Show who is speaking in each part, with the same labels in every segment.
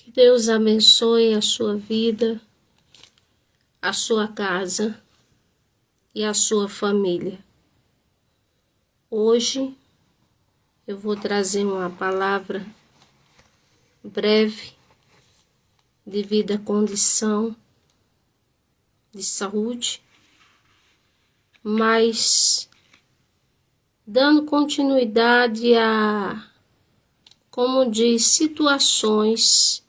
Speaker 1: Que Deus abençoe a sua vida, a sua casa e a sua família. Hoje eu vou trazer uma palavra breve devido à condição de saúde, mas dando continuidade a, como diz, situações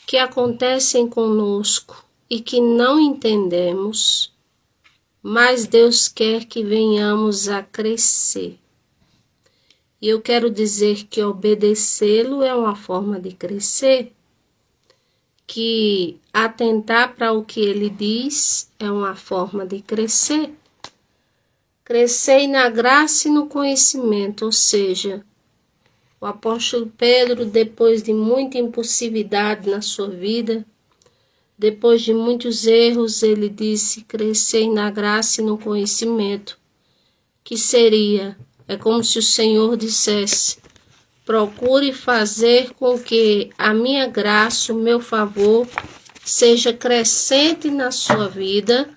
Speaker 1: que acontecem conosco e que não entendemos, mas Deus quer que venhamos a crescer. E eu quero dizer que obedecê-lo é uma forma de crescer, que atentar para o que ele diz é uma forma de crescer. Crescei na graça e no conhecimento, ou seja, o apóstolo Pedro, depois de muita impulsividade na sua vida, depois de muitos erros, ele disse: crescei na graça e no conhecimento, que seria, é como se o Senhor dissesse: procure fazer com que a minha graça, o meu favor, seja crescente na sua vida,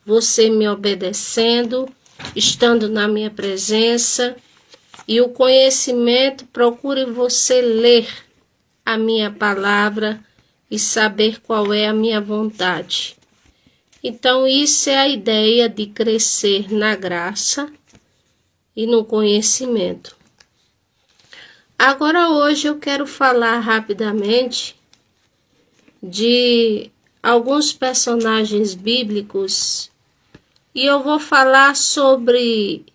Speaker 1: você me obedecendo, estando na minha presença, e o conhecimento, procure você ler a minha palavra e saber qual é a minha vontade. Então, isso é a ideia de crescer na graça e no conhecimento. Agora, hoje, eu quero falar rapidamente de alguns personagens bíblicos e eu vou falar sobre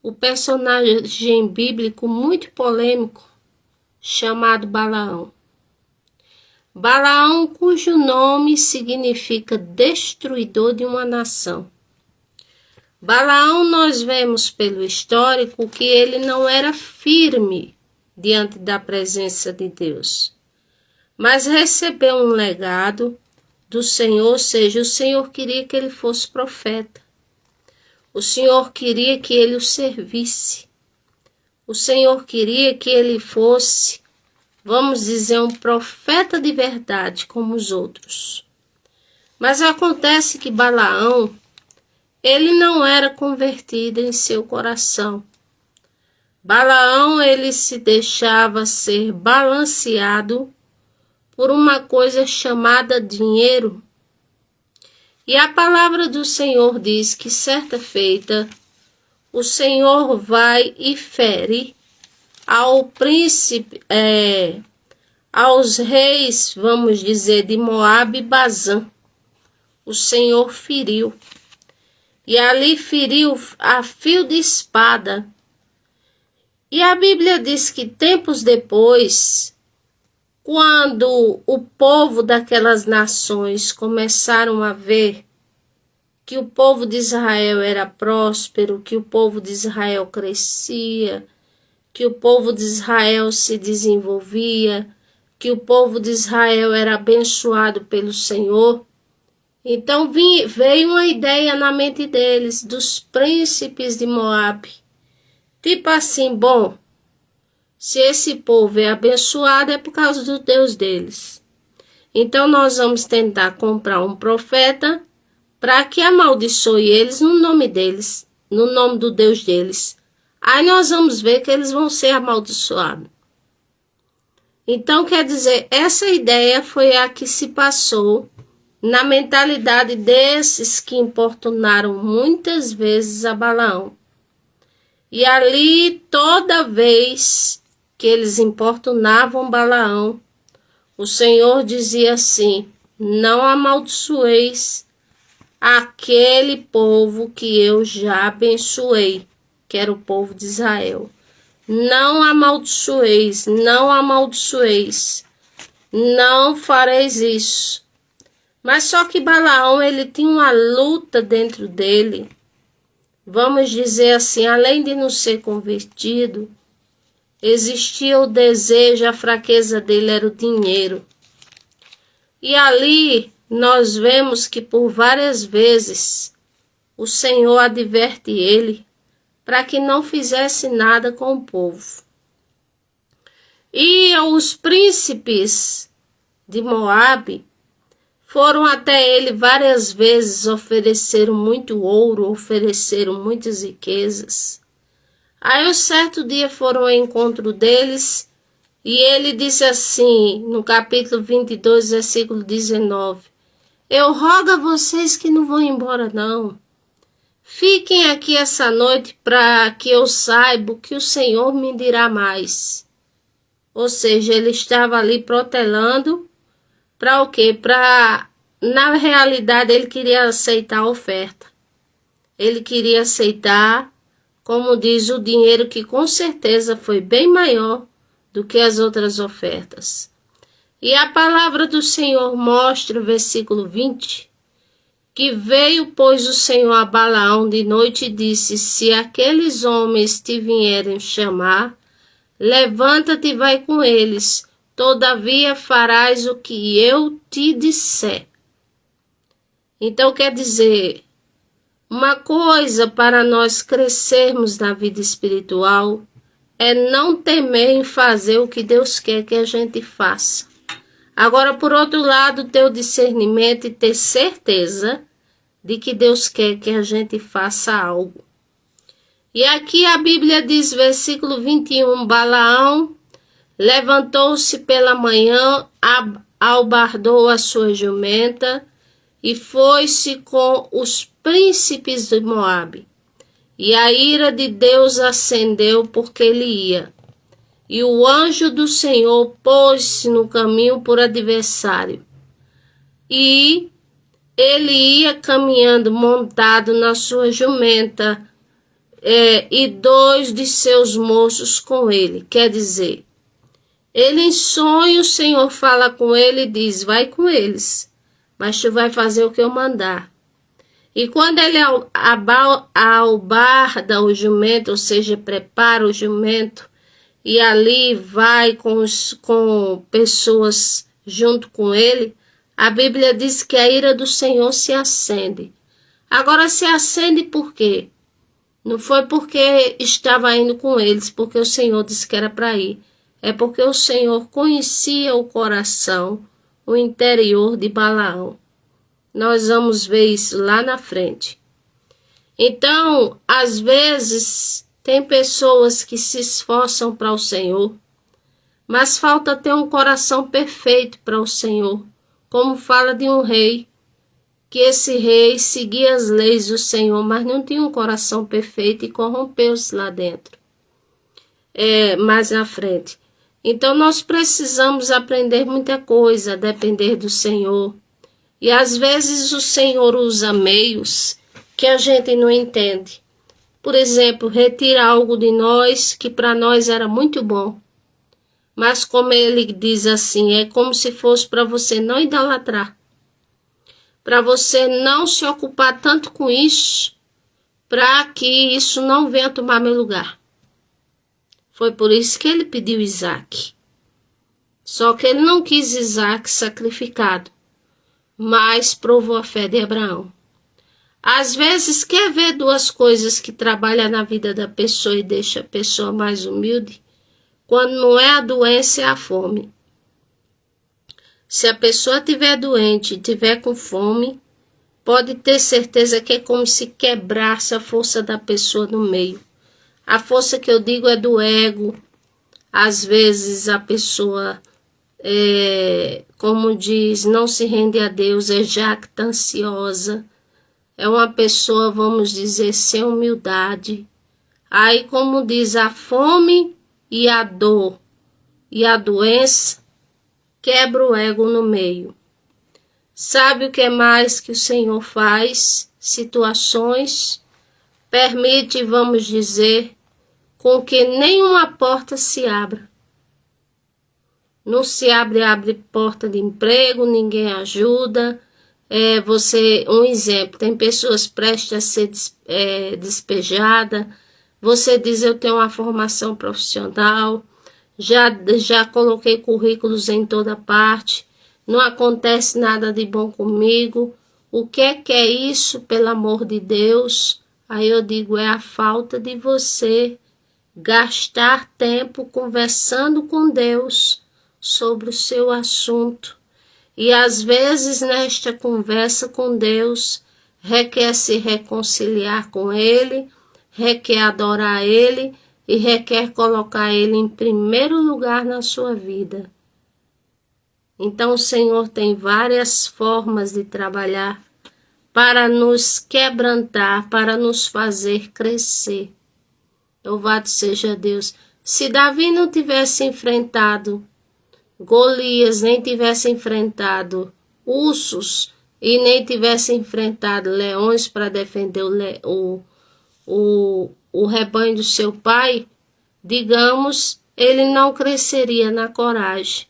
Speaker 1: o personagem bíblico muito polêmico chamado Balaão. Balaão, cujo nome significa destruidor de uma nação. Balaão, nós vemos pelo histórico que ele não era firme diante da presença de Deus, mas recebeu um legado do Senhor, ou seja, o Senhor queria que ele fosse profeta. O Senhor queria que ele o servisse. O Senhor queria que ele fosse, vamos dizer, um profeta de verdade como os outros. Mas acontece que Balaão, ele não era convertido em seu coração. Balaão, ele se deixava ser balanceado por uma coisa chamada dinheiro. E a palavra do Senhor diz que certa feita o Senhor vai e fere ao príncipe, aos reis, vamos dizer, de Moabe e Bazã. O Senhor feriu. E ali feriu a fio de espada. E a Bíblia diz que tempos depois, quando o povo daquelas nações começaram a ver que o povo de Israel era próspero, que o povo de Israel crescia, que o povo de Israel se desenvolvia, que o povo de Israel era abençoado pelo Senhor, então veio uma ideia na mente deles, dos príncipes de Moabe. Tipo assim, bom, se esse povo é abençoado é por causa do Deus deles. Então nós vamos tentar comprar um profeta para que amaldiçoe eles no nome deles, no nome do Deus deles. Aí nós vamos ver que eles vão ser amaldiçoados. Então, quer dizer, essa ideia foi a que se passou na mentalidade desses que importunaram muitas vezes a Balaão. E ali, toda vez que eles importunavam Balaão, o Senhor dizia assim: não amaldiçoeis aquele povo que eu já abençoei, que era o povo de Israel. Não amaldiçoeis, não amaldiçoeis, não fareis isso. Mas só que Balaão, ele tinha uma luta dentro dele, vamos dizer assim, além de não ser convertido, existia o desejo, a fraqueza dele era o dinheiro. E ali nós vemos que por várias vezes o Senhor adverte ele para que não fizesse nada com o povo. E os príncipes de Moabe foram até ele várias vezes, ofereceram muito ouro, ofereceram muitas riquezas. Aí, um certo dia, foram ao encontro deles, e ele disse assim, no capítulo 22, versículo 19, eu rogo a vocês que não vão embora, não. Fiquem aqui essa noite para que eu saiba que o Senhor me dirá mais. Ou seja, ele estava ali protelando para o quê? Na realidade, ele queria aceitar a oferta. Ele queria aceitar, como diz, o dinheiro que com certeza foi bem maior do que as outras ofertas. E a palavra do Senhor mostra, versículo 20, que veio, pois, o Senhor a Balaão de noite e disse, se aqueles homens te vierem chamar, levanta-te e vai com eles, todavia farás o que eu te disser. Então quer dizer, uma coisa para nós crescermos na vida espiritual é não temer em fazer o que Deus quer que a gente faça. Agora, por outro lado, ter o discernimento e ter certeza de que Deus quer que a gente faça algo. E aqui a Bíblia diz, versículo 21, Balaão levantou-se pela manhã, albardou a sua jumenta e foi-se com os príncipes de Moabe. E a ira de Deus acendeu porque ele ia. E o anjo do Senhor pôs-se no caminho por adversário. E ele ia caminhando montado na sua jumenta, e 2 de seus moços com ele. Quer dizer, ele em sonho, o Senhor fala com ele e diz, vai com eles, mas tu vai fazer o que eu mandar. E quando ele albarda o jumento, ou seja, prepara o jumento, e ali vai com pessoas junto com ele, a Bíblia diz que a ira do Senhor se acende. Agora, se acende por quê? Não foi porque estava indo com eles, porque o Senhor disse que era para ir. É porque o Senhor conhecia o coração, o interior de Balaão. Nós vamos ver isso lá na frente. Então, às vezes, tem pessoas que se esforçam para o Senhor, mas falta ter um coração perfeito para o Senhor, como fala de um rei, que esse rei seguia as leis do Senhor, mas não tinha um coração perfeito e corrompeu-se lá dentro, mais na frente. Então, nós precisamos aprender muita coisa, depender do Senhor. E às vezes o Senhor usa meios que a gente não entende. Por exemplo, retira algo de nós que para nós era muito bom. Mas como ele diz assim, é como se fosse para você não idolatrar. Para você não se ocupar tanto com isso, para que isso não venha tomar meu lugar. Foi por isso que ele pediu Isaac. Só que ele não quis Isaac sacrificado, mas provou a fé de Abraão. Às vezes quer ver 2 coisas que trabalham na vida da pessoa e deixa a pessoa mais humilde? Quando não é a doença, é a fome. Se a pessoa estiver doente e estiver com fome, pode ter certeza que é como se quebrasse a força da pessoa no meio. A força que eu digo é do ego. Às vezes a pessoa, como diz, não se rende a Deus, é jactanciosa. É uma pessoa, vamos dizer, sem humildade. Aí, como diz, a fome e a dor e a doença quebra o ego no meio. Sabe o que mais que o Senhor faz? Situações permite, vamos dizer, com que nenhuma porta se abra. Não se abre porta de emprego, ninguém ajuda. Um exemplo, tem pessoas prestes a ser despejada. Você diz, eu tenho uma formação profissional, já coloquei currículos em toda parte, não acontece nada de bom comigo. O que é isso, pelo amor de Deus? Aí eu digo, é a falta de você gastar tempo conversando com Deus sobre o seu assunto. E às vezes nesta conversa com Deus requer se reconciliar com Ele, requer adorar Ele e requer colocar Ele em primeiro lugar na sua vida. Então o Senhor tem várias formas de trabalhar para nos quebrantar, para nos fazer crescer. Louvado seja Deus. Se Davi não tivesse enfrentado Golias, nem tivesse enfrentado ursos e nem tivesse enfrentado leões para defender o rebanho do seu pai, digamos, ele não cresceria na coragem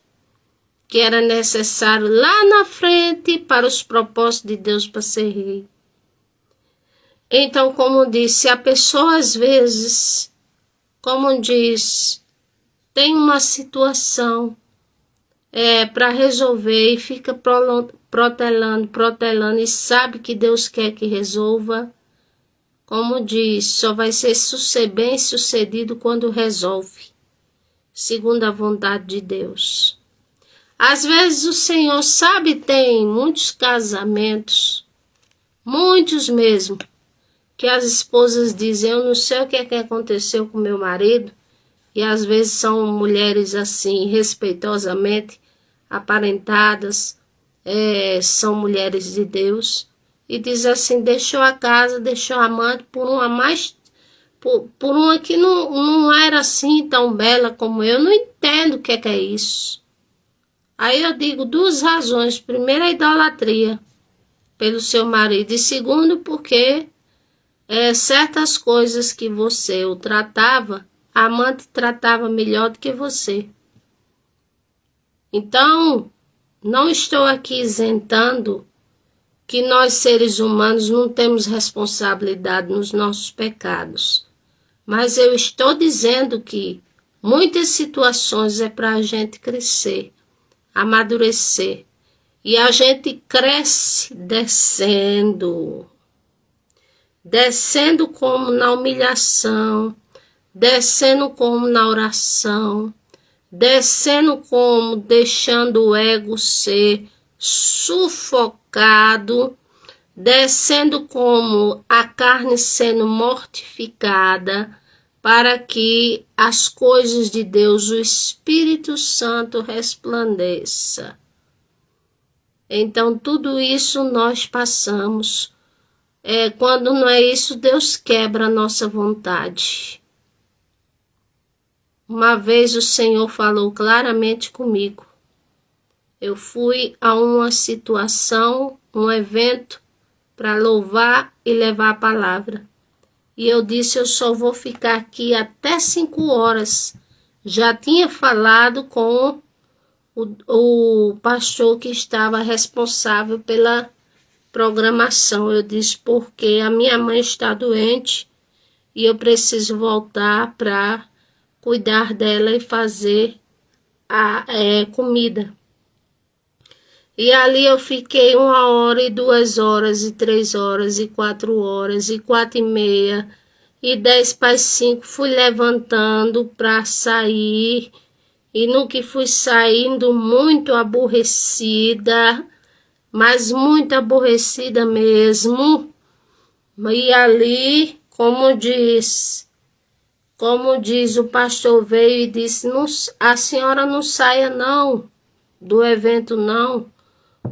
Speaker 1: que era necessário lá na frente para os propósitos de Deus para ser rei. Então, como disse, a pessoa às vezes, como diz, tem uma situação para resolver e fica protelando e sabe que Deus quer que resolva. Como diz, só vai ser bem sucedido quando resolve, segundo a vontade de Deus. Às vezes o Senhor sabe, tem muitos casamentos, muitos mesmo, que as esposas dizem, eu não sei o que aconteceu com meu marido, e às vezes são mulheres assim, respeitosamente aparentadas, são mulheres de Deus, e diz assim, deixou a casa, deixou a amante por uma que não era assim tão bela como eu, não entendo o que é isso. Aí eu digo duas razões, primeiro a idolatria pelo seu marido, e segundo porque certas coisas que você o tratava, a amante tratava melhor do que você. Então, não estou aqui isentando que nós seres humanos não temos responsabilidade nos nossos pecados, mas eu estou dizendo que muitas situações é para a gente crescer, amadurecer, e a gente cresce descendo como na humilhação, descendo como na oração, descendo como deixando o ego ser sufocado, descendo como a carne sendo mortificada, para que as coisas de Deus, o Espírito Santo, resplandeça. Então, tudo isso nós passamos. Quando não é isso, Deus quebra a nossa vontade. Uma vez o Senhor falou claramente comigo. Eu fui a uma situação, um evento, para louvar e levar a palavra. E eu disse, eu só vou ficar aqui até 5 horas. Já tinha falado com o pastor que estava responsável pela programação. Eu disse, porque a minha mãe está doente e eu preciso voltar para cuidar dela e fazer a comida. E ali eu fiquei 1 hora e 2 horas e 3 horas e 4 horas e 4h30 e 10 para as 5. Fui levantando para sair e no que fui saindo muito aborrecida, mas muito aborrecida mesmo. E ali, como diz o pastor veio e disse, a senhora não saia não do evento não,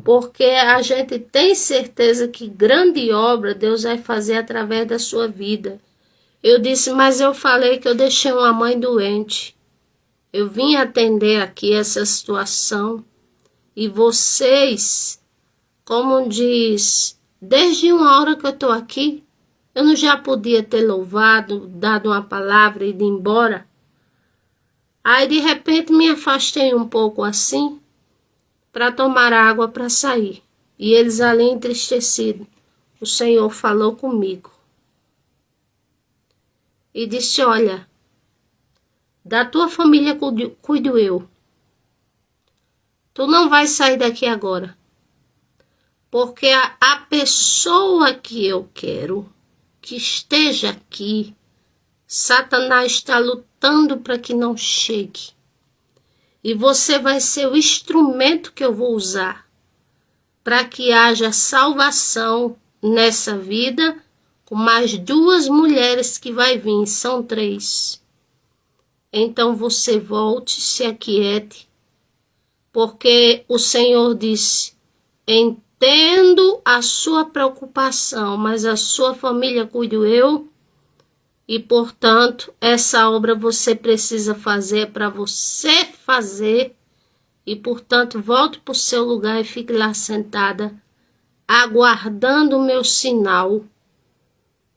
Speaker 1: porque a gente tem certeza que grande obra Deus vai fazer através da sua vida. Eu disse, mas eu falei que eu deixei uma mãe doente. Eu vim atender aqui essa situação. E vocês, como diz, desde 1 hora que eu estou aqui, eu não já podia ter louvado, dado uma palavra e ido embora? Aí de repente me afastei um pouco assim, para tomar água para sair. E eles ali entristecidos. O Senhor falou comigo. E disse, olha, da tua família cuido eu. Tu não vai sair daqui agora. Porque a pessoa que eu quero que esteja aqui, Satanás está lutando alertando para que não chegue. E você vai ser o instrumento que eu vou usar para que haja salvação nessa vida, com mais 2 mulheres que vai vir, são 3. Então você volte, se aquiete, porque o Senhor disse: entendo a sua preocupação, mas a sua família cuido eu, e portanto essa obra você precisa fazer para você fazer, e portanto volte para o seu lugar e fique lá sentada, aguardando o meu sinal,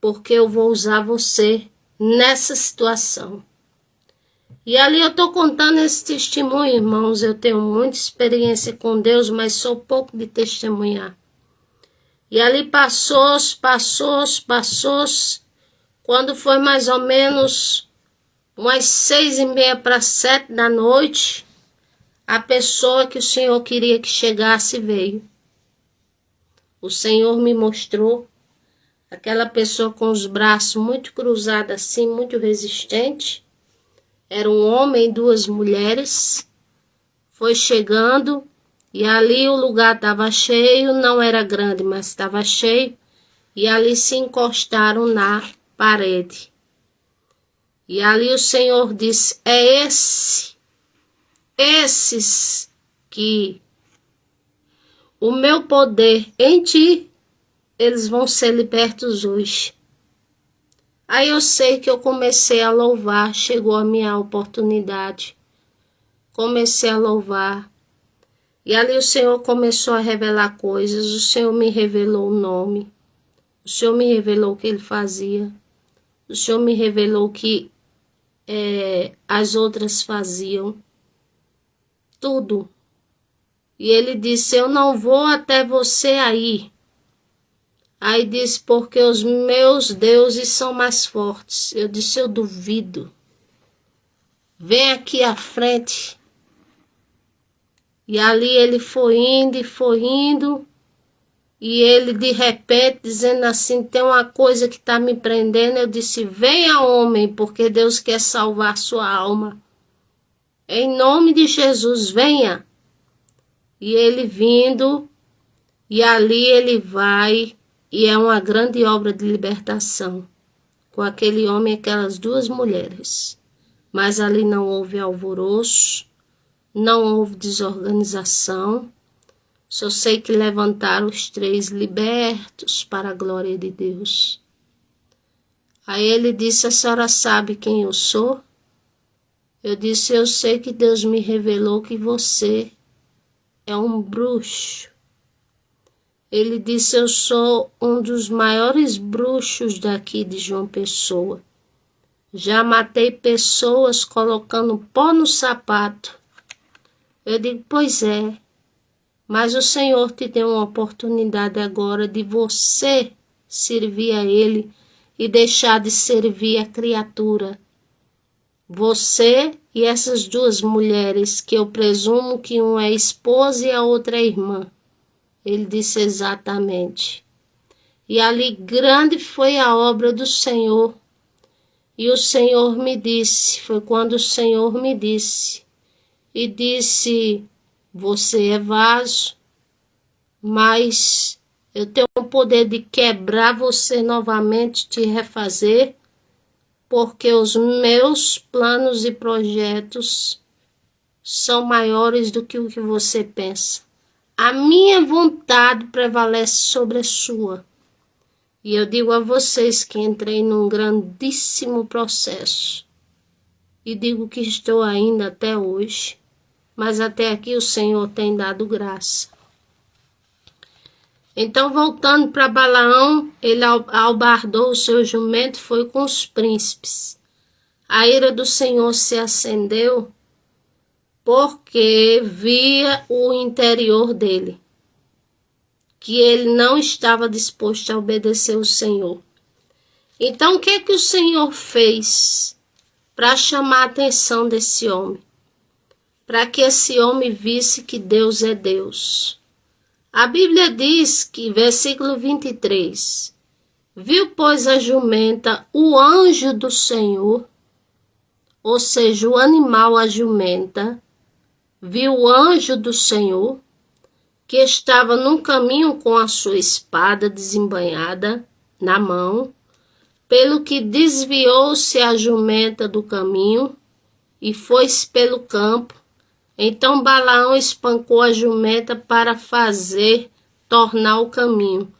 Speaker 1: porque eu vou usar você nessa situação. E ali eu estou contando esse testemunho, irmãos. Eu tenho muita experiência com Deus, mas sou pouco de testemunhar. E ali passou. Quando foi mais ou menos umas 6:30 para 7 da noite, a pessoa que o Senhor queria que chegasse veio. O Senhor me mostrou aquela pessoa com os braços muito cruzados assim, muito resistente. Era um homem e 2 mulheres. Foi chegando e ali o lugar estava cheio, não era grande, mas estava cheio. E ali se encostaram na parede. E ali o Senhor disse: é esses que o meu poder em ti, eles vão ser libertos hoje. Aí eu sei que eu comecei a louvar, chegou a minha oportunidade. Comecei a louvar. E ali o Senhor começou a revelar coisas, o Senhor me revelou o nome. O Senhor me revelou o que Ele fazia. O Senhor me revelou o que as outras faziam. Tudo. E Ele disse: eu não vou até você aí. Aí disse: porque os meus deuses são mais fortes. Eu disse: eu duvido. Vem aqui à frente. E ali ele foi indo e foi indo. E ele de repente dizendo assim: tem uma coisa que está me prendendo. Eu disse: venha, homem, porque Deus quer salvar sua alma. Em nome de Jesus, venha. E ele vindo, e ali ele vai, e é uma grande obra de libertação, com aquele homem e aquelas 2 mulheres. Mas ali não houve alvoroço, não houve desorganização. Só sei que levantaram os 3 libertos para a glória de Deus. Aí ele disse: a senhora sabe quem eu sou? Eu disse: eu sei que Deus me revelou que você é um bruxo. Ele disse: eu sou um dos maiores bruxos daqui de João Pessoa. Já matei pessoas colocando pó no sapato. Eu digo: pois é, mas o Senhor te deu uma oportunidade agora de você servir a Ele e deixar de servir a criatura. Você e essas 2 mulheres, que eu presumo que uma é esposa e a outra é irmã. Ele disse: exatamente. E ali grande foi a obra do Senhor. E o Senhor me disse, foi quando o Senhor me disse, e disse: você é vaso, mas eu tenho o poder de quebrar você novamente, te refazer, porque os meus planos e projetos são maiores do que o que você pensa. A minha vontade prevalece sobre a sua. E eu digo a vocês que entrei num grandíssimo processo. E digo que estou ainda até hoje. Mas até aqui o Senhor tem dado graça. Então, voltando para Balaão, ele albardou o seu jumento, foi com os príncipes. A ira do Senhor se acendeu, porque via o interior dele, que ele não estava disposto a obedecer o Senhor. Então, o que é que o Senhor fez para chamar a atenção desse homem? Para que esse homem visse que Deus é Deus. A Bíblia diz que, versículo 23, viu, pois, a jumenta o anjo do Senhor ou seja, o animal, a jumenta, viu o anjo do Senhor, que estava num caminho com a sua espada desembainhada na mão, pelo que desviou-se a jumenta do caminho e foi-se pelo campo. Então Balaão espancou a jumenta para fazer tornar o caminho.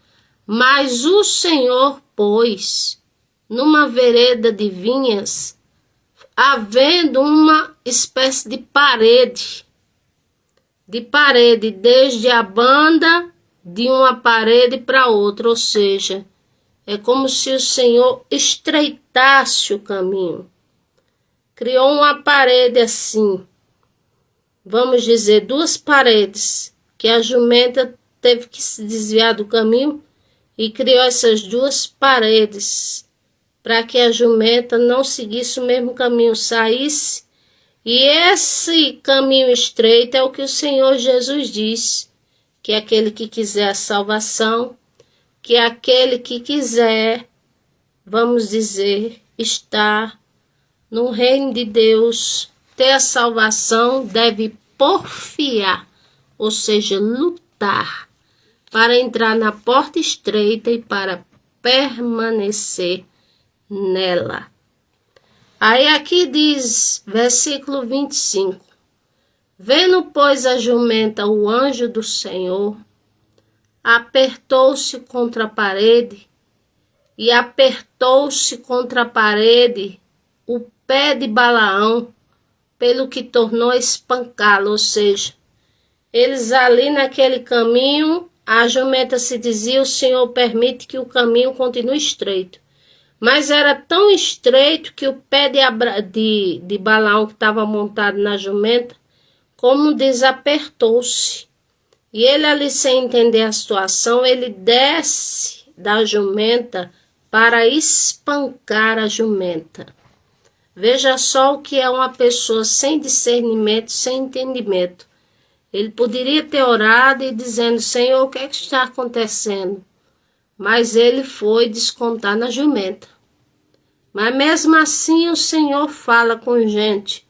Speaker 1: Mas o Senhor pôs numa vereda de vinhas, havendo uma espécie de parede, desde a banda de uma parede para outra, ou seja, é como se o Senhor estreitasse o caminho. Criou uma parede assim, vamos dizer, duas paredes, que a jumenta teve que se desviar do caminho e criou essas duas paredes para que a jumenta não seguisse o mesmo caminho, saísse. E esse caminho estreito é o que o Senhor Jesus diz, que é aquele que quiser a salvação, que é aquele que quiser, vamos dizer, estar no reino de Deus, ter a salvação, deve porfiar, ou seja, lutar, para entrar na porta estreita e para permanecer nela. Aí aqui diz, versículo 25, vendo, pois, a jumenta o anjo do Senhor, apertou-se contra a parede, e apertou-se contra a parede o pé de Balaão, pelo que tornou a espancá-lo, ou seja, eles ali naquele caminho, a jumenta se dizia, o Senhor permite que o caminho continue estreito. Mas era tão estreito que o pé de Balaão, que estava montado na jumenta, como desapertou-se. E ele ali, sem entender a situação, ele desce da jumenta para espancar a jumenta. Veja só o que é uma pessoa sem discernimento, sem entendimento. Ele poderia ter orado e dizendo, Senhor, o que é que está acontecendo? Mas ele foi descontar na jumenta. Mas mesmo assim o Senhor fala com gente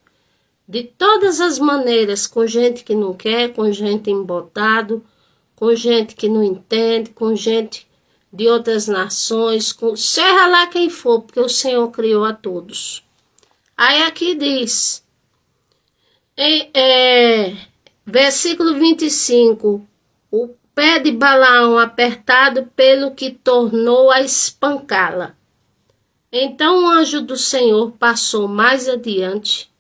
Speaker 1: de todas as maneiras, com gente que não quer, com gente embotado, com gente que não entende, com gente de outras nações, seja lá quem for, porque o Senhor criou a todos. Aí aqui diz, versículo 25, o pé de Balaão apertado pelo que tornou a espancá-la. Então o anjo do Senhor passou mais adiante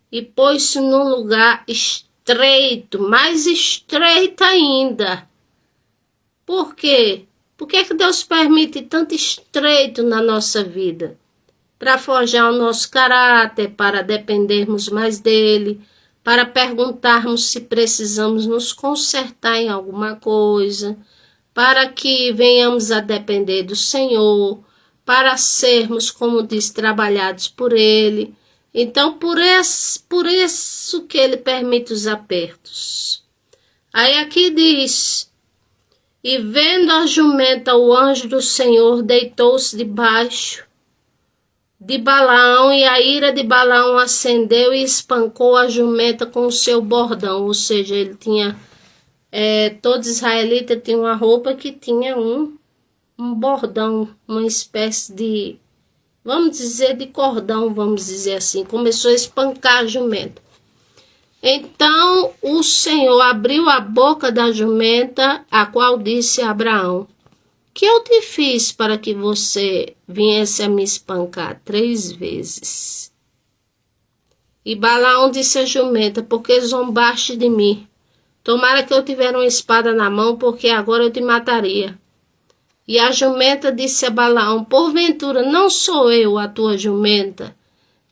Speaker 1: e pôs-se num lugar estreito, mais estreito ainda. Por quê? Por que Deus permite tanto estreito na nossa vida? Para forjar o nosso caráter, para dependermos mais dele, para perguntarmos se precisamos nos consertar em alguma coisa, para que venhamos a depender do Senhor, para sermos, como diz, trabalhados por ele. Então, por isso que ele permite os apertos. Aí aqui diz, e vendo a jumenta, o anjo do Senhor deitou-se debaixo de Balaão, e a ira de Balaão acendeu e espancou a jumenta com o seu bordão. Ou seja, ele tinha, todo israelita tinha uma roupa que tinha um bordão, uma espécie de, vamos dizer, de cordão, vamos dizer assim. Começou a espancar a jumenta. Então o Senhor abriu a boca da jumenta, a qual disse a Abraão, que eu te fiz para que você viesse a me espancar 3 vezes? E Balaão disse à jumenta, porque zombaste de mim. Tomara que eu tivesse uma espada na mão, porque agora eu te mataria. E a jumenta disse a Balaão, porventura não sou eu a tua jumenta,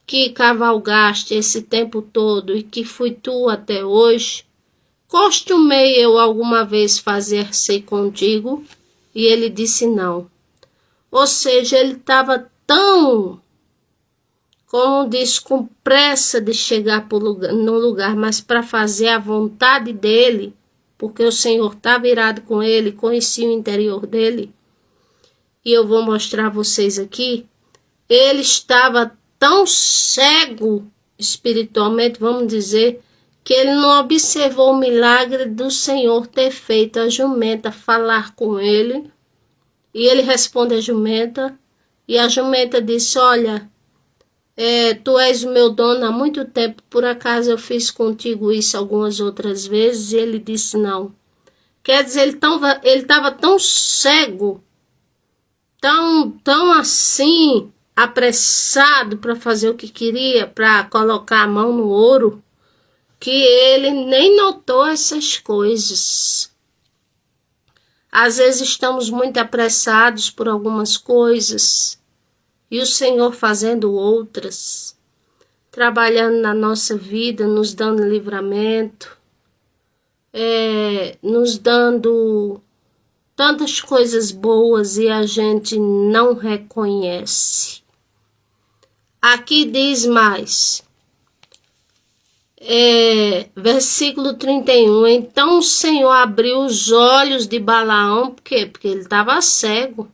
Speaker 1: que cavalgaste esse tempo todo e que fui tu até hoje? Costumei eu alguma vez fazer-se contigo? E ele disse não. Ou seja, ele estava tão, como diz, com pressa de chegar no lugar, mas para fazer a vontade dele, porque o Senhor estava irado com ele, conhecia o interior dele. E eu vou mostrar a vocês aqui, ele estava tão cego espiritualmente, vamos dizer, que ele não observou o milagre do Senhor ter feito a jumenta falar com ele. E ele responde a jumenta, e a jumenta disse: olha, tu és o meu dono há muito tempo, por acaso eu fiz contigo isso algumas outras vezes? E ele disse: não. Quer dizer, ele estava tão cego, tão assim, apressado para fazer o que queria, para colocar a mão no ouro, que ele nem notou essas coisas. Às vezes estamos muito apressados por algumas coisas, e o Senhor fazendo outras, trabalhando na nossa vida, nos dando livramento, nos dando tantas coisas boas e a gente não reconhece. Aqui diz mais, versículo 31, então o Senhor abriu os olhos de Balaão, por quê? Porque ele estava cego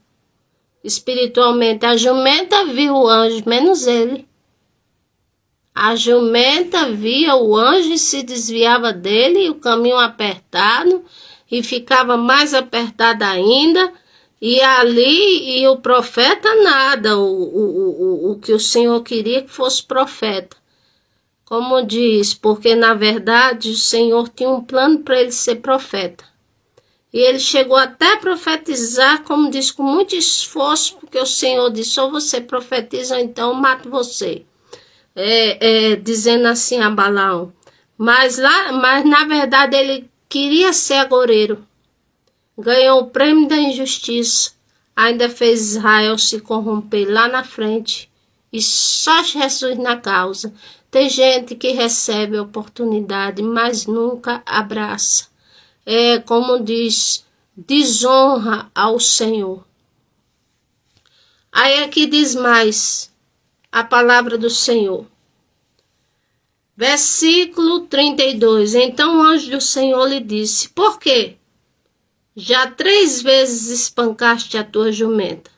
Speaker 1: espiritualmente. A jumenta viu o anjo, menos ele. A jumenta via o anjo e se desviava dele, e o caminho apertado, e ficava mais apertado ainda, e ali, e o profeta nada, o que o Senhor queria que fosse profeta. Como diz, porque na verdade o Senhor tinha um plano para ele ser profeta. E ele chegou até a profetizar, como diz, com muito esforço, porque o Senhor disse: ou você profetiza, ou então eu mato você. Dizendo assim a Balaão. Mas na verdade ele queria ser agoureiro. Ganhou o prêmio da injustiça. Ainda fez Israel se corromper lá na frente. E só Jesus na causa. Tem gente que recebe a oportunidade, mas nunca abraça. Como diz, desonra ao Senhor. Aí aqui diz mais a palavra do Senhor. Versículo 32. Então o anjo do Senhor lhe disse: por quê? Já 3 vezes espancaste a tua jumenta.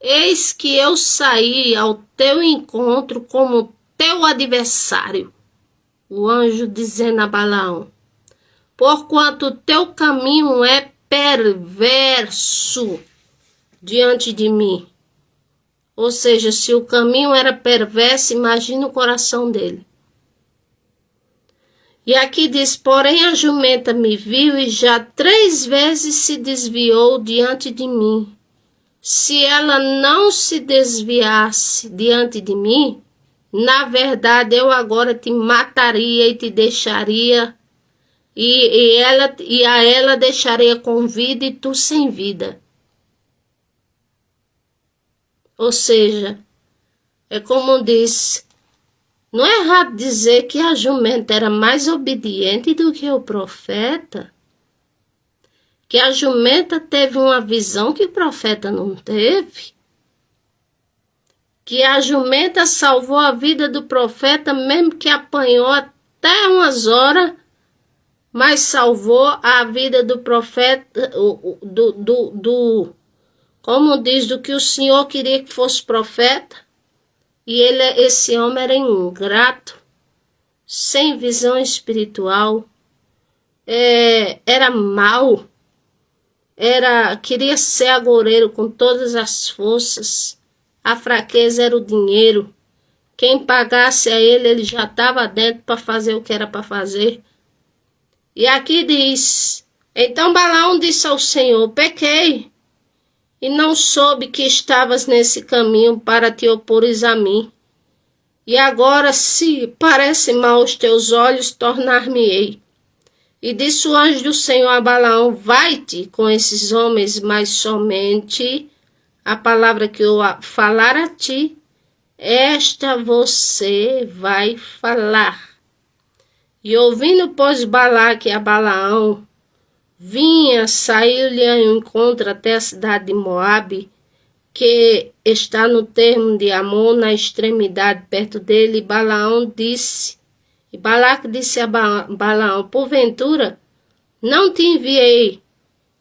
Speaker 1: Eis que eu saí ao teu encontro como teu adversário. O anjo dizendo a Balaão: porquanto teu caminho é perverso diante de mim. Ou seja, se o caminho era perverso, imagina o coração dele. E aqui diz: porém a jumenta me viu e já 3 vezes se desviou diante de mim. Se ela não se desviasse diante de mim, na verdade eu agora te mataria e te deixaria, e a ela deixaria com vida e tu sem vida. Ou seja, é como diz, não é errado dizer que a jumenta era mais obediente do que o profeta, que a jumenta teve uma visão que o profeta não teve, que a jumenta salvou a vida do profeta, mesmo que apanhou até umas horas, mas salvou a vida do profeta, como diz, do que o Senhor queria que fosse profeta. E esse homem era ingrato, sem visão espiritual, era mau, queria ser agoureiro com todas as forças. A fraqueza era o dinheiro. Quem pagasse a ele já estava dentro para fazer o que era para fazer. E aqui diz: então Balaão disse ao Senhor: pequei, e não soube que estavas nesse caminho para te opores a mim. E agora, se parece mal aos teus olhos, tornar-me-ei. E disse o anjo do Senhor a Balaão: vai-te com esses homens, mas somente a palavra que eu falar a ti, esta você vai falar. E ouvindo, pois, Balaque a Balaão, saiu-lhe ao encontro até a cidade de Moabe, que está no termo de Amon, na extremidade perto dele. E Balaque disse a Balaão: porventura não te enviei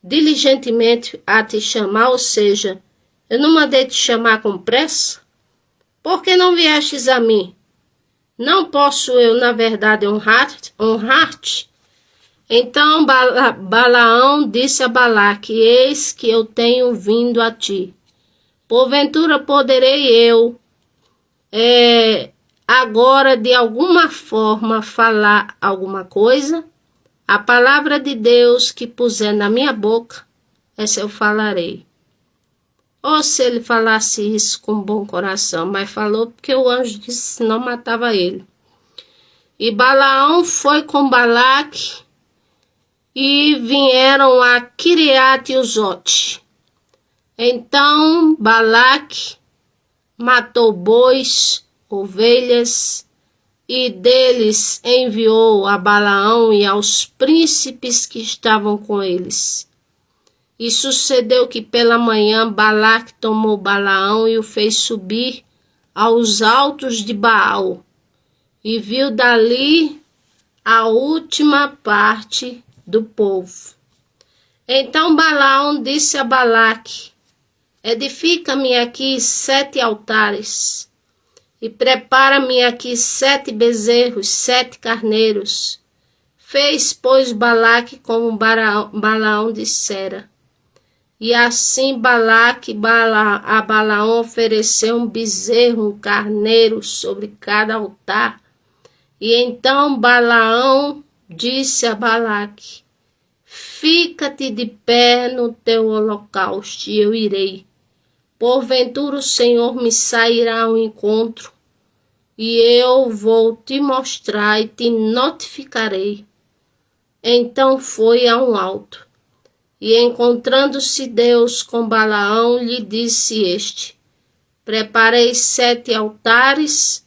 Speaker 1: diligentemente a te chamar, ou seja, eu não mandei te chamar com pressa? Por que não viestes a mim? Não posso eu, na verdade, honrar-te? Então Balaão disse a Balaque: eis que eu tenho vindo a ti. Porventura poderei eu agora de alguma forma falar alguma coisa? A palavra de Deus que puser na minha boca, essa eu falarei. Ou se ele falasse isso com bom coração, mas falou porque o anjo disse que não matava ele. E Balaão foi com Balaque e vieram a Quiriate-Uzote. Então Balaque matou bois, ovelhas, e deles enviou a Balaão e aos príncipes que estavam com eles. E sucedeu que pela manhã Balaque tomou Balaão e o fez subir aos altos de Baal, e viu dali a última parte do povo. Então Balaão disse a Balaque: edifica-me aqui 7 altares, e prepara-me aqui 7 bezerros, 7 carneiros. Fez, pois, Balaque como Balaão dissera. E assim a Balaão ofereceu um bezerro, um carneiro sobre cada altar. E então Balaão disse a Balaque: fica-te de pé no teu holocausto, e eu irei. Porventura o Senhor me sairá ao encontro, e eu vou te mostrar e te notificarei. Então foi a um alto. E encontrando-se Deus com Balaão, lhe disse este: preparei 7 altares,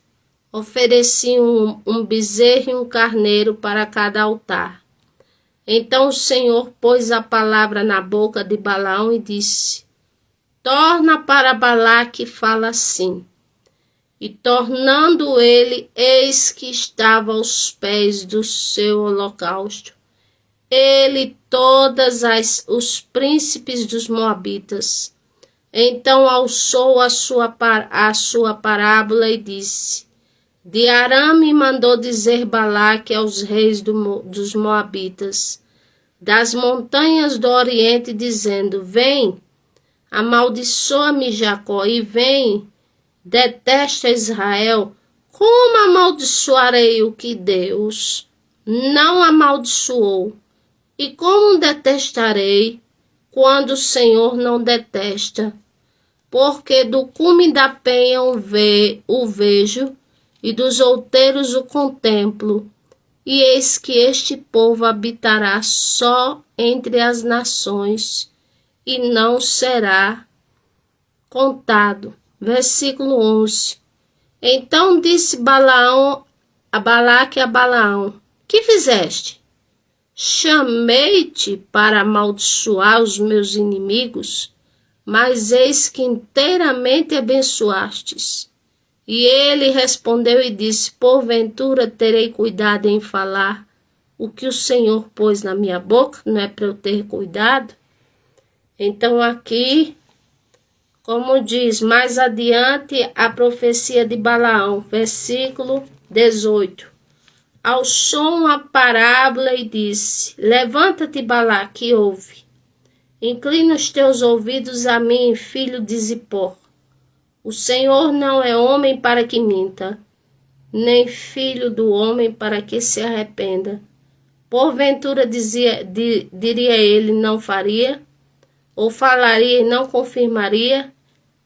Speaker 1: ofereci um bezerro e um carneiro para cada altar. Então o Senhor pôs a palavra na boca de Balaão e disse: torna para Balaque e fala assim. E tornando ele, eis que estava aos pés do seu holocausto, ele e os príncipes dos moabitas. Então alçou a sua parábola e disse: de Arã me mandou dizer Balaque aos reis dos moabitas, das montanhas do oriente, dizendo: vem, amaldiçoa-me Jacó, e vem, detesta Israel. Como amaldiçoarei o que Deus não amaldiçoou? E como detestarei quando o Senhor não detesta? Porque do cume da penha o vejo, e dos outeiros o contemplo, e eis que este povo habitará só entre as nações, e não será contado. Versículo 11. Então disse Balaão a Balaque a Balaão: que fizeste? Chamei-te para amaldiçoar os meus inimigos, mas eis que inteiramente abençoastes. E ele respondeu e disse: porventura terei cuidado em falar o que o Senhor pôs na minha boca? Não é para eu ter cuidado? Então aqui, como diz mais adiante a profecia de Balaão, versículo 18. Alçou a parábola e disse: levanta-te, Balaque, e ouve. Inclina os teus ouvidos a mim, filho de Zippor. O Senhor não é homem para que minta, nem filho do homem para que se arrependa. Porventura diria ele, não faria? Ou falaria e não confirmaria?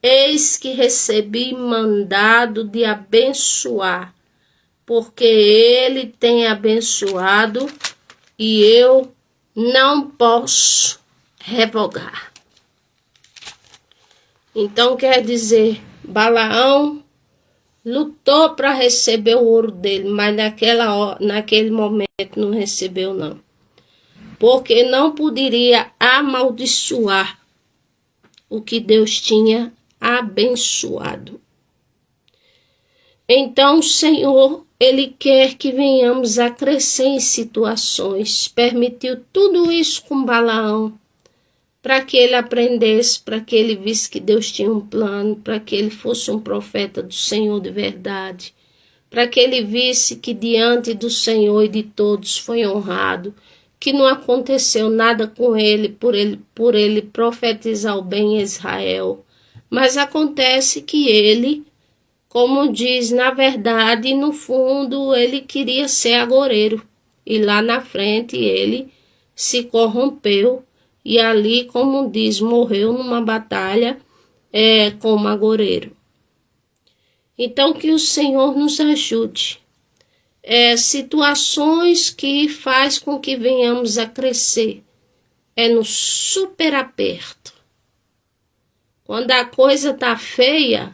Speaker 1: Eis que recebi mandado de abençoar, porque ele tem abençoado, e eu não posso revogar. Então quer dizer, Balaão lutou para receber o ouro dele, mas naquele momento não recebeu não. Porque não poderia amaldiçoar o que Deus tinha abençoado. Então o Senhor, Ele quer que venhamos a crescer em situações. Permitiu tudo isso com Balaão, para que ele aprendesse, para que ele visse que Deus tinha um plano, para que ele fosse um profeta do Senhor de verdade, para que ele visse que diante do Senhor e de todos foi honrado, que não aconteceu nada com ele por ele profetizar o bem em Israel, mas acontece que ele, como diz, na verdade, no fundo, ele queria ser agoureiro, e lá na frente ele se corrompeu, e ali, como diz, morreu numa batalha como agoureiro. Então, que o Senhor nos ajude. Situações que faz com que venhamos a crescer. No super aperto. Quando a coisa tá feia,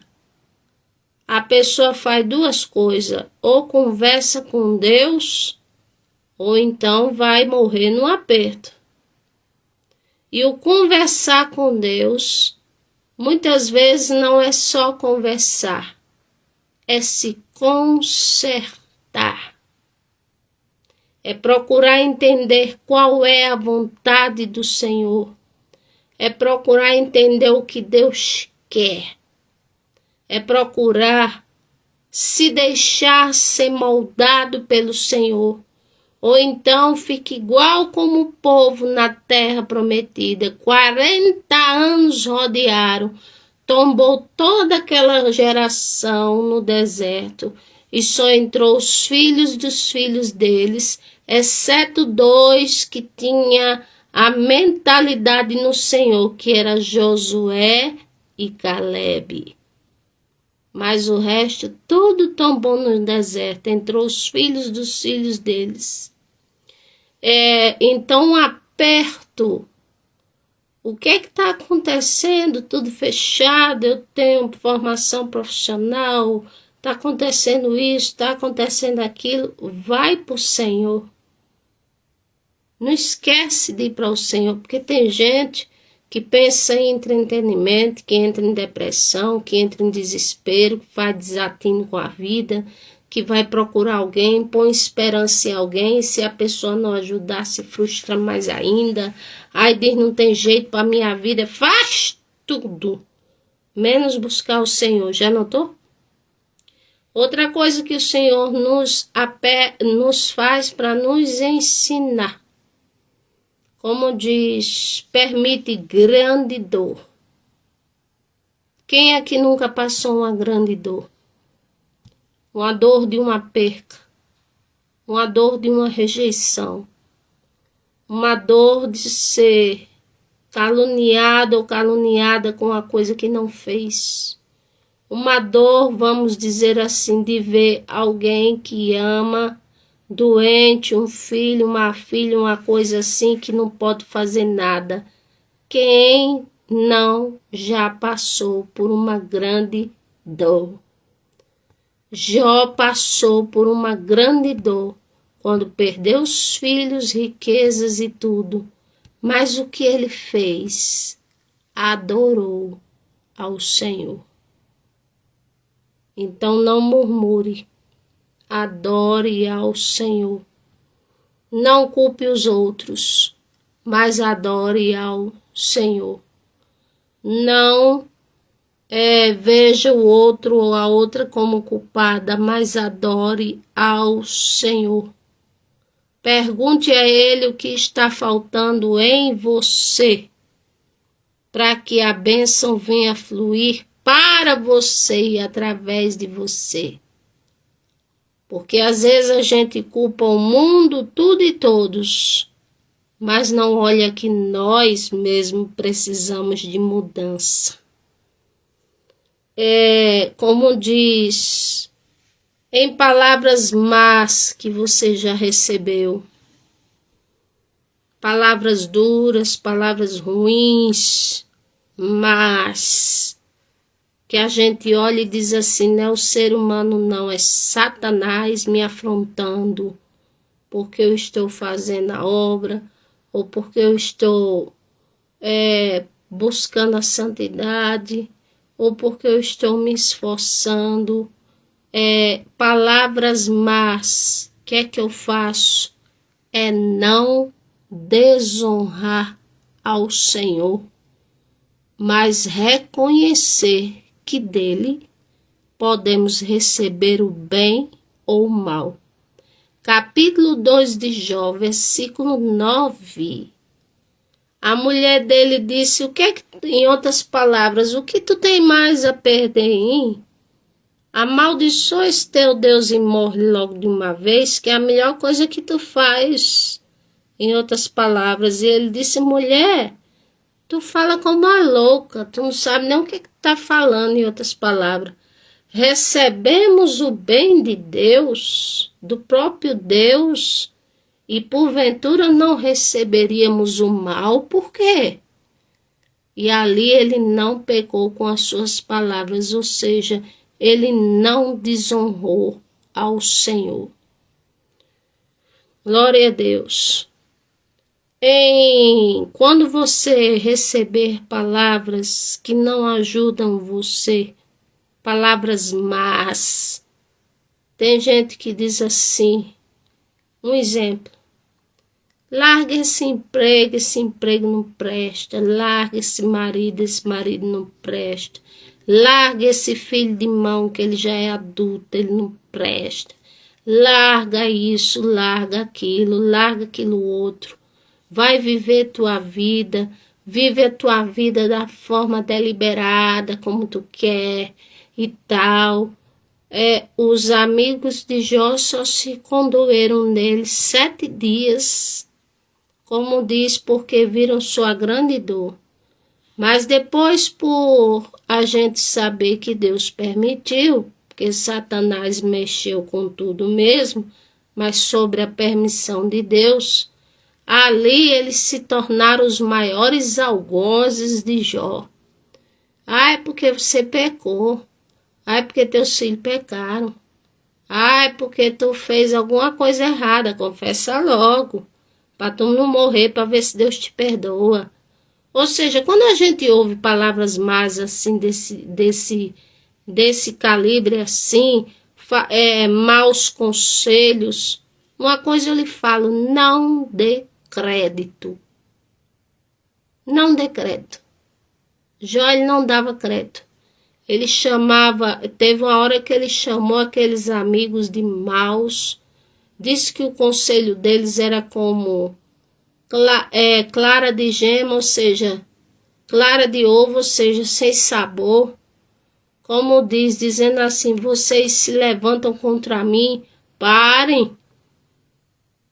Speaker 1: a pessoa faz duas coisas. Ou conversa com Deus, ou então vai morrer no aperto. E o conversar com Deus, muitas vezes não é só conversar, é se consertar. É procurar entender qual é a vontade do Senhor. É procurar entender o que Deus quer. É procurar se deixar ser moldado pelo Senhor. Ou então fica igual como o povo na terra prometida. 40 anos rodearam, tombou toda aquela geração no deserto e só entrou os filhos dos filhos deles, exceto 2 que tinha a mentalidade no Senhor, que era Josué e Calebe. Mas o resto tudo tombou no deserto, entrou os filhos dos filhos deles. Então, aperto. O que está acontecendo? Tudo fechado, eu tenho formação profissional, está acontecendo isso, está acontecendo aquilo. Vai para o Senhor. Não esquece de ir para o Senhor, porque tem gente que pensa em entretenimento, que entra em depressão, que entra em desespero, que faz desatino com a vida, que vai procurar alguém, põe esperança em alguém, e se a pessoa não ajudar, se frustra mais ainda. Aí diz, não tem jeito para a minha vida, faz tudo, menos buscar o Senhor. Já notou? Outra coisa que o Senhor nos faz para nos ensinar. Como diz, permite grande dor. Quem é que nunca passou uma grande dor? Uma dor de uma perca, uma dor de uma rejeição, uma dor de ser caluniado ou caluniada com uma coisa que não fez. Uma dor, vamos dizer assim, de ver alguém que ama, doente, um filho, uma filha, uma coisa assim, que não pode fazer nada. Quem não já passou por uma grande dor? Jó passou por uma grande dor quando perdeu os filhos, riquezas e tudo. Mas o que ele fez? Adorou ao Senhor. Então não murmure, adore ao Senhor. Não culpe os outros, mas adore ao Senhor. Não veja o outro ou a outra como culpada, mas adore ao Senhor. Pergunte a Ele o que está faltando em você, para que a bênção venha fluir para você e através de você. Porque às vezes a gente culpa o mundo, tudo e todos, mas não olha que nós mesmos precisamos de mudança. Como diz, em palavras más que você já recebeu, palavras duras, palavras ruins, mas que a gente olha e diz assim, não é o ser humano não, é Satanás me afrontando, porque eu estou fazendo a obra, ou porque eu estou buscando a santidade, ou porque eu estou me esforçando. Palavras más, o que é que eu faço? É não desonrar ao Senhor, mas reconhecer que dele podemos receber o bem ou o mal. Capítulo 2 de Jó, versículo 9. A mulher dele disse, em outras palavras, o que tu tem mais a perder, hein? Amaldiçoa esse teu Deus e morre logo de uma vez, que é a melhor coisa que tu faz. Em outras palavras, e ele disse, mulher, tu fala como uma louca, tu não sabe nem o que tá falando, em outras palavras. Recebemos o bem de Deus, do próprio Deus, e porventura não receberíamos o mal, por quê? E ali ele não pecou com as suas palavras, ou seja, ele não desonrou ao Senhor. Glória a Deus. Quando você receber palavras que não ajudam você, palavras más, tem gente que diz assim, um exemplo, larga esse emprego não presta, larga esse marido não presta, larga esse filho de mão que ele já é adulto, ele não presta, larga isso, larga aquilo outro, vai viver tua vida, vive a tua vida da forma deliberada, como tu quer e tal. Os amigos de Jó só se condoeram nele 7 dias, como diz, porque viram sua grande dor. Mas depois, por a gente saber que Deus permitiu, porque Satanás mexeu com tudo mesmo, mas sobre a permissão de Deus, ali eles se tornaram os maiores algozes de Jó. É porque você pecou. É porque teus filhos pecaram. É porque tu fez alguma coisa errada. Confessa logo. Para tu não morrer, para ver se Deus te perdoa. Ou seja, quando a gente ouve palavras más assim, desse calibre assim, maus conselhos, uma coisa eu lhe falo, não dê crédito. Não dê crédito. Jó, ele não dava crédito. Ele teve uma hora que ele chamou aqueles amigos de maus, disse que o conselho deles era como clara de gema, ou seja, clara de ovo, ou seja, sem sabor. Como dizendo assim, vocês se levantam contra mim, parem.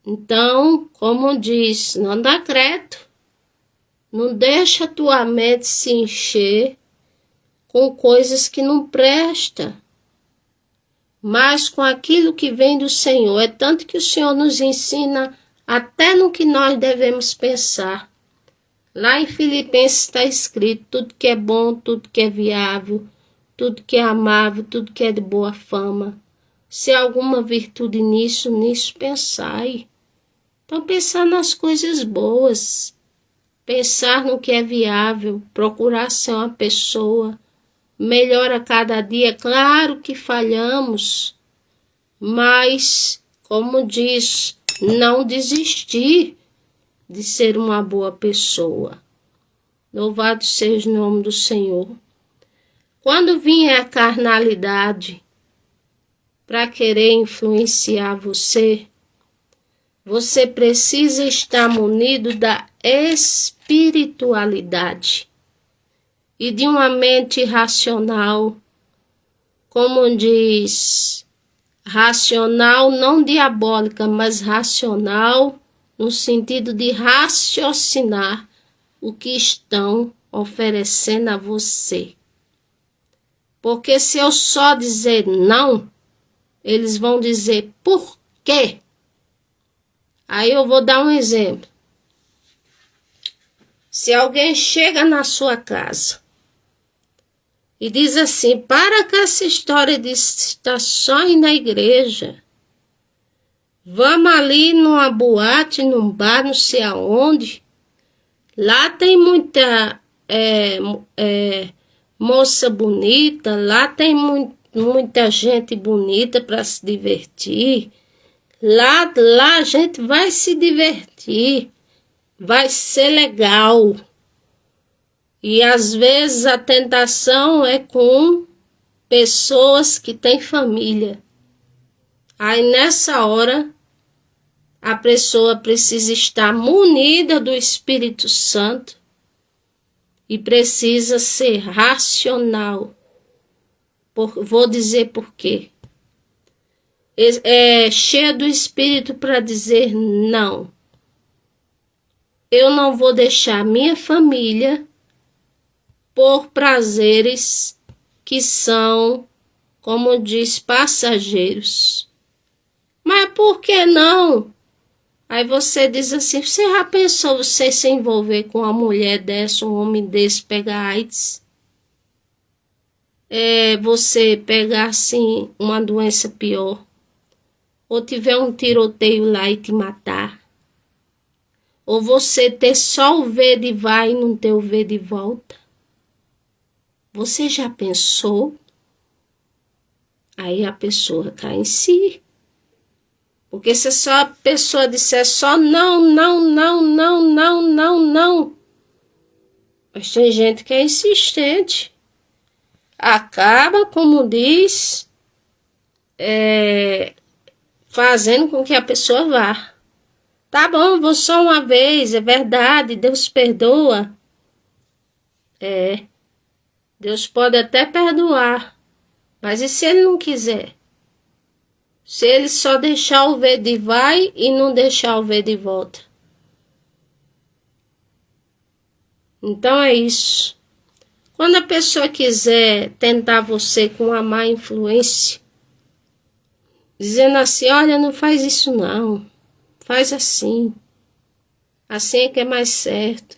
Speaker 1: Então, como diz, não dá crédito. Não deixa a tua mente se encher com coisas que não prestam, mas com aquilo que vem do Senhor. É tanto que o Senhor nos ensina até no que nós devemos pensar. Lá em Filipenses está escrito, tudo que é bom, tudo que é viável, tudo que é amável, tudo que é de boa fama. Se há alguma virtude nisso pensai. Então pensar nas coisas boas, pensar no que é viável, procurar ser uma pessoa melhor a cada dia. Claro que falhamos, mas, como diz, não desistir de ser uma boa pessoa. Louvado seja o nome do Senhor. Quando vier a carnalidade para querer influenciar você, você precisa estar munido da espiritualidade e de uma mente racional, como diz, racional não diabólica, mas racional no sentido de raciocinar o que estão oferecendo a você. Porque se eu só dizer não, eles vão dizer por quê? Aí eu vou dar um exemplo. Se alguém chega na sua casa e diz assim, para com essa história de estar só indo na igreja, vamos ali numa boate, num bar, não sei aonde, lá tem muita moça bonita, lá tem muita gente bonita para se divertir, lá a gente vai se divertir. vai ser legal. E às vezes a tentação é com pessoas que têm família. Aí nessa hora a pessoa precisa estar munida do Espírito Santo e precisa ser racional. Vou dizer por quê. É cheia do Espírito para dizer não. Eu não vou deixar minha família por prazeres que são, como diz, passageiros. Mas por que não? Aí você diz assim, você já pensou você se envolver com uma mulher dessa, um homem desse, pegar AIDS? Você pegar assim uma doença pior? Ou tiver um tiroteio lá e te matar? Ou você ter só o ver de vai e não ter o ver de volta? Você já pensou? Aí a pessoa cai em si. Porque se só a pessoa disser só não, não, não, não, não, não, não. Mas tem gente que é insistente. Acaba, como diz, fazendo com que a pessoa vá. Tá bom, vou só uma vez, é verdade, Deus perdoa. Deus pode até perdoar. Mas e se ele não quiser? Se ele só deixar o ver de vai e não deixar o ver de volta. Então é isso. Quando a pessoa quiser tentar você com uma má influência, dizendo assim, olha, não faz isso não, faz assim. Assim é que é mais certo.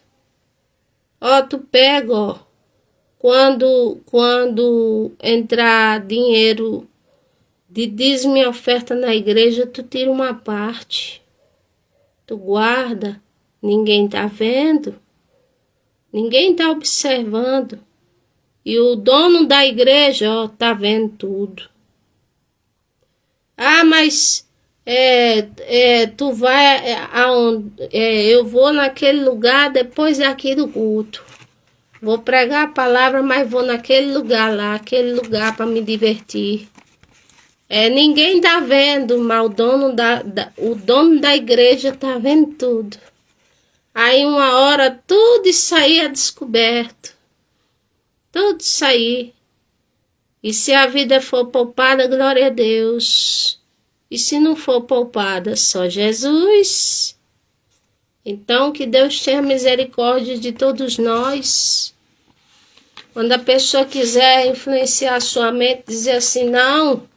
Speaker 1: Ó, tu pega, ó, quando entrar dinheiro de dízimo e oferta na igreja, tu tira uma parte, tu guarda, ninguém tá vendo, ninguém tá observando, e o dono da igreja, ó, tá vendo tudo. Ah, mas tu vai aonde? Eu vou naquele lugar depois aqui do culto. Vou pregar a palavra, mas vou naquele lugar lá, aquele lugar para me divertir. Ninguém tá vendo, mas o dono da igreja tá vendo tudo. Aí uma hora tudo isso aí é descoberto. Tudo isso aí. E se a vida for poupada, glória a Deus. E se não for poupada, só Jesus. Então que Deus tenha misericórdia de todos nós. Quando a pessoa quiser influenciar a sua mente, dizer assim, não,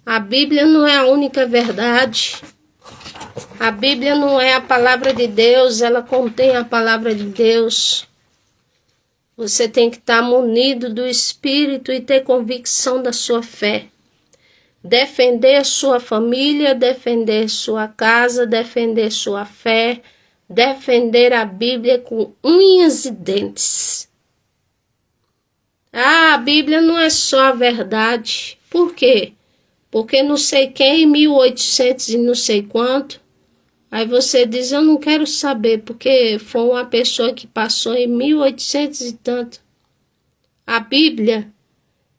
Speaker 1: a Bíblia não é a única verdade. A Bíblia não é a palavra de Deus, ela contém a palavra de Deus. Você tem que estar munido do Espírito e ter convicção da sua fé. Defender sua família, defender sua casa, defender sua fé, defender a Bíblia com unhas e dentes. Ah, a Bíblia não é só a verdade. Por quê? Porque não sei quem, 1800 e não sei quanto. Aí você diz, eu não quero saber, porque foi uma pessoa que passou em 1800 e tanto. A Bíblia,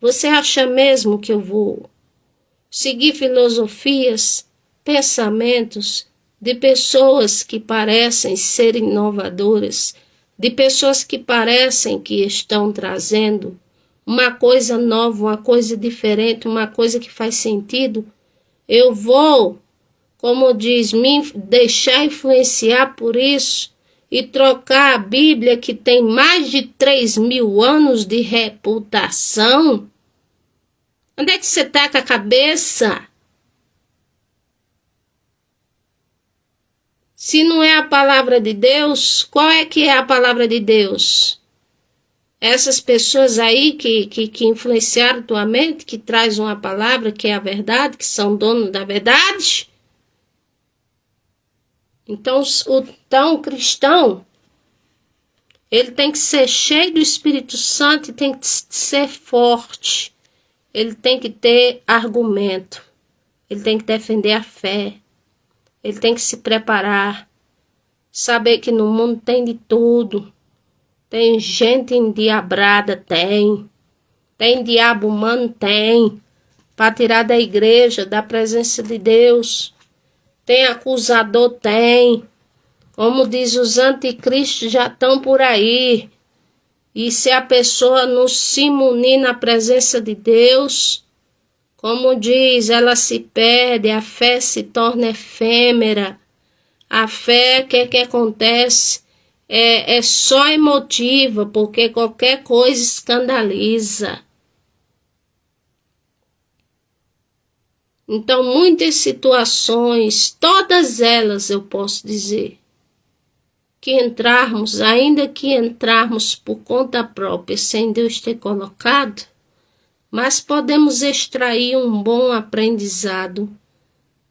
Speaker 1: você acha mesmo que eu vou seguir filosofias, pensamentos de pessoas que parecem ser inovadoras, de pessoas que parecem que estão trazendo uma coisa nova, uma coisa diferente, uma coisa que faz sentido? Eu vou, como diz, me deixar influenciar por isso e trocar a Bíblia, que tem mais de 3.000 anos de reputação? Onde é que você está com a cabeça? Se não é a palavra de Deus, qual é que é a palavra de Deus? Essas pessoas aí que influenciaram tua mente, que traz uma palavra que é a verdade, que são donos da verdade? Então, o cristão, ele tem que ser cheio do Espírito Santo e tem que ser forte. Ele tem que ter argumento. Ele tem que defender a fé. Ele tem que se preparar. Saber que no mundo tem de tudo. Tem gente endiabrada, tem. Tem diabo humano, tem. Para tirar da igreja, da presença de Deus. Tem acusador, tem. Como diz, os anticristos já estão por aí. E se a pessoa não se munir na presença de Deus, como diz, ela se perde, a fé se torna efêmera. A fé, o que acontece? É só emotiva, porque qualquer coisa escandaliza. Então, muitas situações, todas elas eu posso dizer, que entrarmos, ainda que entrarmos por conta própria, sem Deus ter colocado, mas podemos extrair um bom aprendizado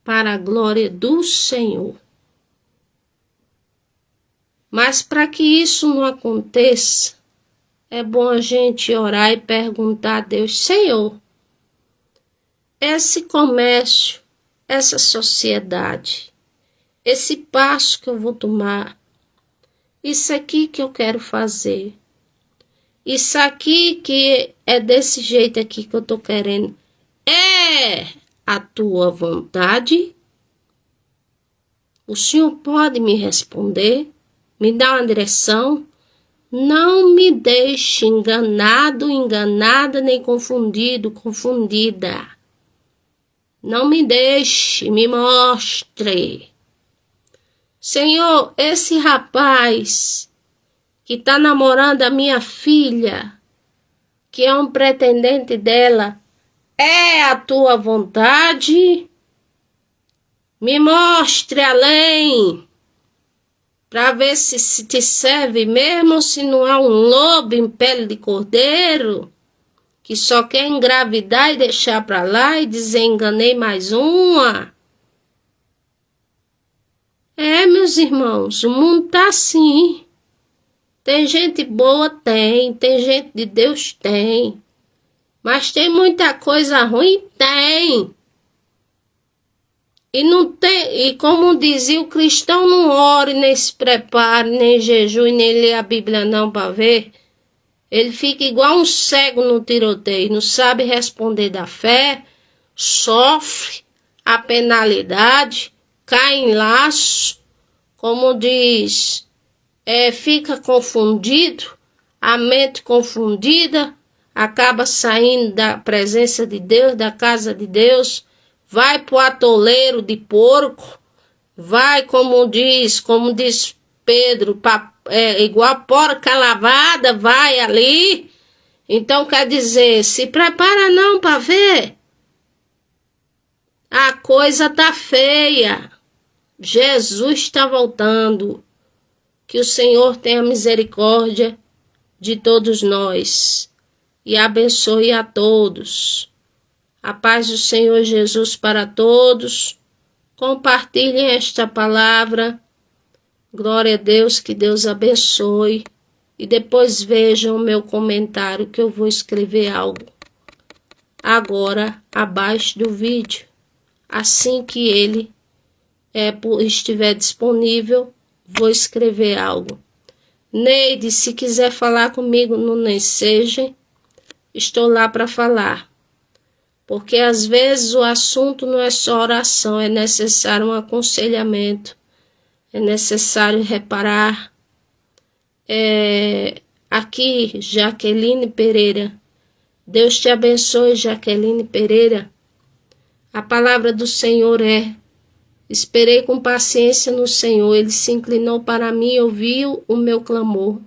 Speaker 1: para a glória do Senhor. Mas para que isso não aconteça, é bom a gente orar e perguntar a Deus: Senhor, esse comércio, essa sociedade, esse passo que eu vou tomar, isso aqui que eu quero fazer, isso aqui que é desse jeito aqui que eu tô querendo, é a tua vontade? O Senhor pode me responder? Me dá uma direção? Não me deixe enganado, enganada, nem confundido, confundida. Não me deixe, me mostre. Senhor, esse rapaz que está namorando a minha filha, que é um pretendente dela, é a tua vontade? Me mostre além, para ver se te serve mesmo, ou se não é um lobo em pele de cordeiro, que só quer engravidar e deixar para lá e dizer enganei mais uma. Meus irmãos, o mundo tá assim. Tem gente boa, tem gente de Deus, tem. Mas tem muita coisa ruim, tem. E não tem, e como dizia, o cristão não ore, nem se prepare, nem jejum, nem lê a Bíblia não para ver. Ele fica igual um cego no tiroteio, não sabe responder da fé, sofre a penalidade, cai em laço, como diz, fica confundido, a mente confundida, acaba saindo da presença de Deus, da casa de Deus, vai para o atoleiro de porco, vai, como diz Pedro, igual porca lavada, vai ali. Então quer dizer, se prepara não para ver. A coisa tá feia. Jesus está voltando. Que o Senhor tenha misericórdia de todos nós e abençoe a todos. A paz do Senhor Jesus para todos. Compartilhem esta palavra. Glória a Deus, que Deus abençoe. E depois vejam o meu comentário, que eu vou escrever algo agora abaixo do vídeo. Assim que ele estiver disponível, vou escrever algo. Neide, se quiser falar comigo no Nem Seja, estou lá para falar. Porque às vezes o assunto não é só oração, é necessário um aconselhamento, é necessário reparar. Aqui, Jaqueline Pereira. Deus te abençoe, Jaqueline Pereira. A palavra do Senhor é: esperei com paciência no Senhor, ele se inclinou para mim e ouviu o meu clamor.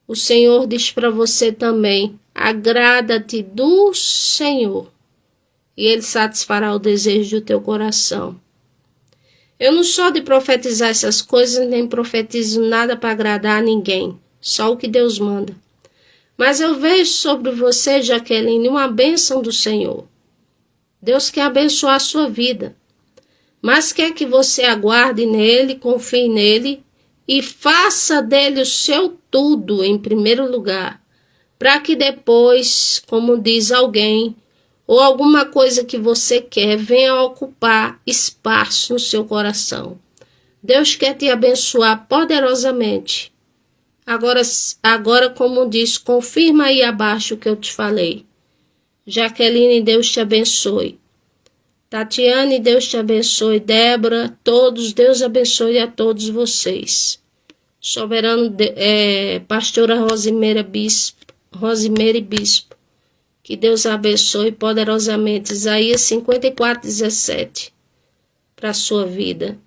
Speaker 1: O Senhor diz para você também: agrada-te do Senhor, e ele satisfará o desejo do teu coração. Eu não sou de profetizar essas coisas, nem profetizo nada para agradar a ninguém, só o que Deus manda. Mas eu vejo sobre você, Jaqueline, uma bênção do Senhor. Deus quer abençoar a sua vida, mas quer que você aguarde nele, confie nele e faça dele o seu tudo em primeiro lugar, para que depois, como diz alguém, ou alguma coisa que você quer, venha ocupar espaço no seu coração. Deus quer te abençoar poderosamente. Agora, como diz, confirma aí abaixo o que eu te falei. Jaqueline, Deus te abençoe. Tatiane, Deus te abençoe. Débora, todos, Deus abençoe a todos vocês. Soberano, pastora Rosimeire Bispo, que Deus abençoe poderosamente. Isaías 54:17, para a sua vida.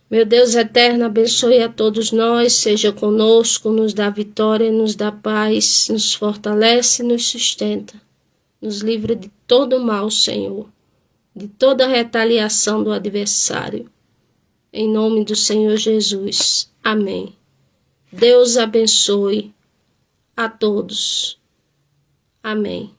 Speaker 1: Meu Deus eterno, abençoe a todos nós, seja conosco, nos dá vitória, nos dá paz, nos fortalece e nos sustenta. Nos livra de todo mal, Senhor, de toda retaliação do adversário. Em nome do Senhor Jesus. Amém. Deus abençoe a todos. Amém.